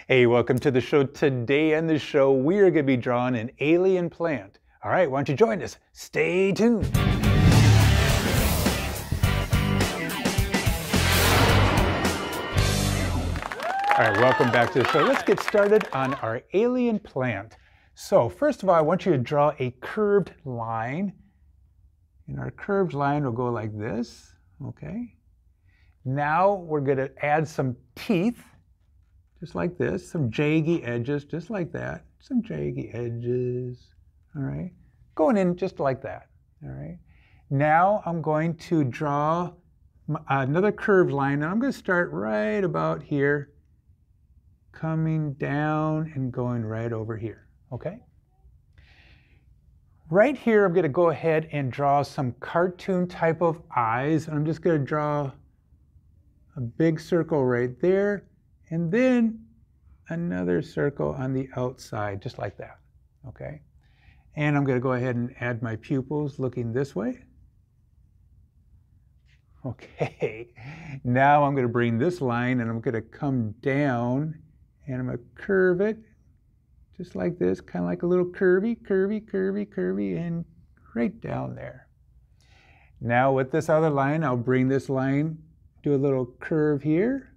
Hey, welcome to the show. Today on the show, we are going to be drawing an alien plant. All right, why don't you join us? Stay tuned. All right, welcome back to the show. Let's get started on our alien plant. So first of all, I want you to draw a curved line. And our curved line will go like this, okay? Now we're going to add some teeth, just like this, some jaggy edges, just like that, some jaggy edges, all right? Going in just like that, all right? Now I'm going to draw another curved line, and I'm going to start right about here, coming down and going right over here, okay? Right here, I'm going to go ahead and draw some cartoon type of eyes. I'm just going to draw a big circle right there, and then another circle on the outside, just like that, okay? And I'm going to go ahead and add my pupils looking this way. Okay, now I'm going to bring this line and I'm going to come down and I'm going to curve it just like this, kind of like a little curvy, and right down there. Now with this other line, I'll bring this line, do a little curve here,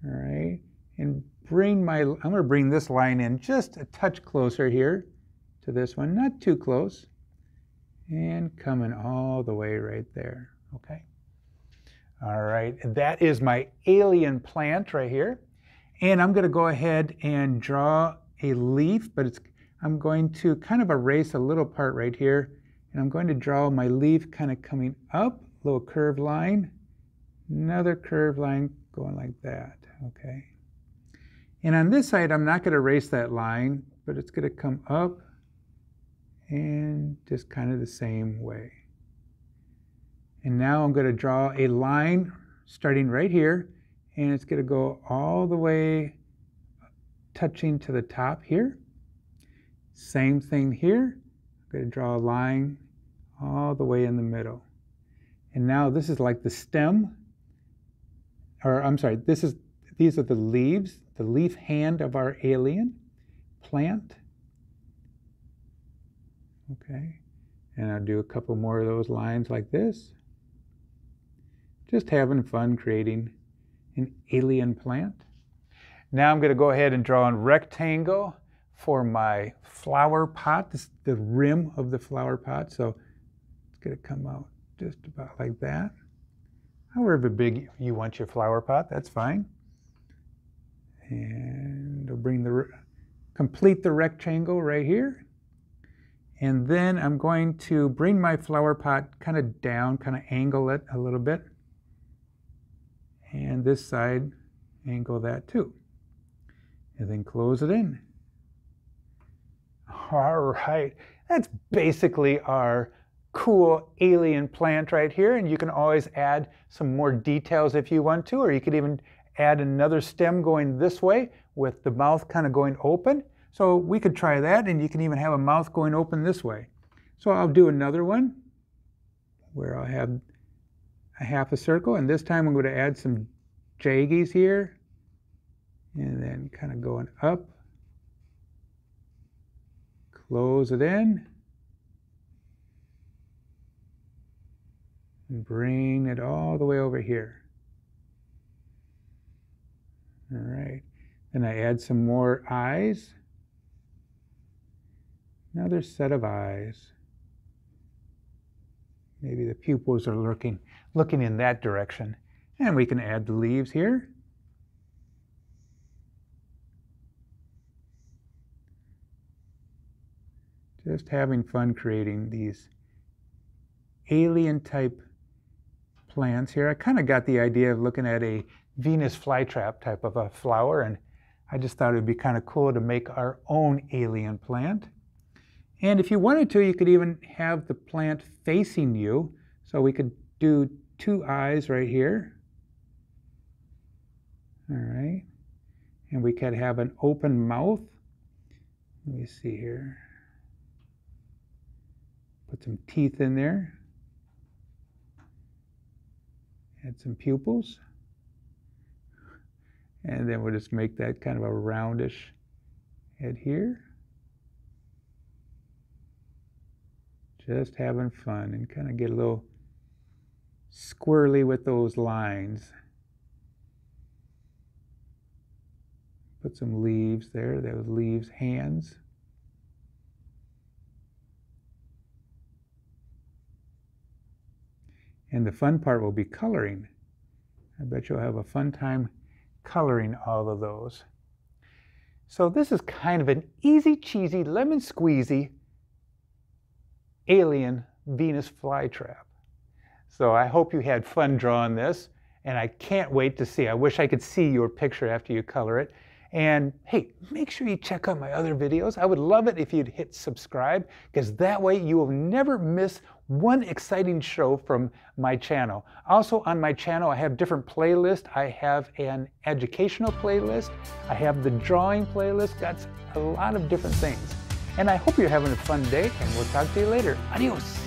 all right, and I'm going to bring this line in just a touch closer here to this one, not too close, and coming all the way right there, okay? All right, that is my alien plant right here. And I'm going to go ahead and draw a leaf, but I'm going to kind of erase a little part right here, and I'm going to draw my leaf kind of coming up, a little curved line, another curved line going like that, okay? And on this side, I'm not going to erase that line, but it's going to come up and just kind of the same way. And now I'm going to draw a line starting right here, and it's going to go all the way touching to the top here. Same thing here. I'm going to draw a line all the way in the middle. And now this is like the stem, or I'm sorry, these are the leaves, the leaf hand of our alien plant. Okay, and I'll do a couple more of those lines like this. Just having fun creating an alien plant. Now I'm going to go ahead and draw a rectangle for my flower pot. This is the rim of the flower pot, so it's going to come out just about like that. However big you want your flower pot, that's fine. And I'll complete the rectangle right here. And then I'm going to bring my flower pot kind of down, kind of angle it a little bit. And this side, angle that too. And then close it in. All right, that's basically our cool alien plant right here. And you can always add some more details if you want to, or you could even add another stem going this way with the mouth kind of going open. So we could try that, and you can even have a mouth going open this way. So I'll do another one where I'll have a half a circle, and this time I'm going to add some jaggies here, and then kind of going up, close it in, and bring it all the way over here. All right, then I add some more eyes, another set of eyes. Maybe the pupils are looking in that direction. And we can add the leaves here. Just having fun creating these alien type plants here. I kind of got the idea of looking at a Venus flytrap type of a flower, and I just thought it would be kind of cool to make our own alien plant. And if you wanted to, you could even have the plant facing you. So we could do two eyes right here. All right. And we could have an open mouth. Let me see here. Put some teeth in there. Add some pupils. And then we'll just make that kind of a roundish head here. Just having fun and kind of get a little squirrely with those lines. Put some leaves there, those leaves hands. And the fun part will be coloring. I bet you'll have a fun time coloring all of those. So this is kind of an easy cheesy lemon squeezy alien Venus flytrap. So I hope you had fun drawing this, and I can't wait to see. I wish I could see your picture after you color it. And hey, make sure you check out my other videos. I would love it if you'd hit subscribe, because that way you will never miss one exciting show from my channel. Also on my channel, I have different playlists. I have an educational playlist. I have the drawing playlist. Got a lot of different things. And I hope you're having a fun day, and we'll talk to you later. Adios.